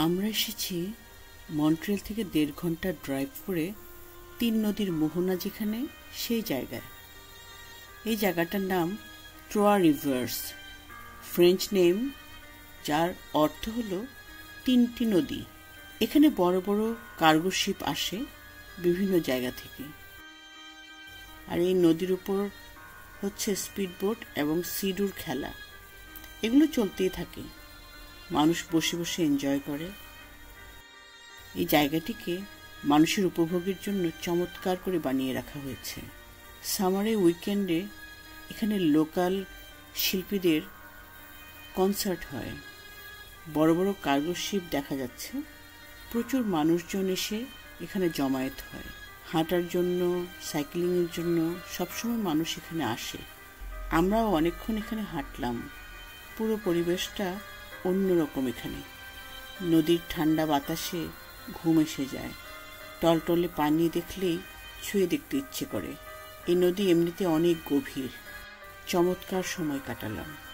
আমরা এসেছি মন্ট্রিয়াল থেকে 1.5 ঘন্টা ড্রাইভ করে 3 নদীর মোহনা যেখানে সেই জায়গায়। এই জায়গাটার নাম ট্রোয়া রিভার্স, ফ্রেঞ্চ নেম, যার অর্থ হলো 3টি নদী। এখানে বড় বড় কার্গো শিপ আসে বিভিন্ন জায়গা থেকে। আর এই নদীর উপর হচ্ছে স্পিডবোট এবং সিডুর খেলা, এগুলো চলতেই থাকে। মানুষ বসে বসে এনজয় করে। এই জায়গাটিকে মানুষের উপভোগের জন্য চমৎকার করে বানিয়ে রাখা হয়েছে। সামারে উইকেন্ডে এখানে লোকাল শিল্পীদের কনসার্ট হয়। বড় বড় কার্গো শিপ দেখা যাচ্ছে। প্রচুর মানুষজন এসে এখানে জমায়েত হয়। হাঁটার জন্য, সাইক্লিংয়ের জন্য সবসময় মানুষ এখানে আসে। আমরাও অনেকক্ষণ এখানে হাঁটলাম। পুরো পরিবেশটা অন্যরকম। এখানে নদীর ঠান্ডা বাতাসে ঘুম এসে যায়। টলটলে পানি দেখলেই ছুঁয়ে দেখতে ইচ্ছে করে। এই নদী এমনিতে অনেক গভীর। চমৎকার সময় কাটালাম।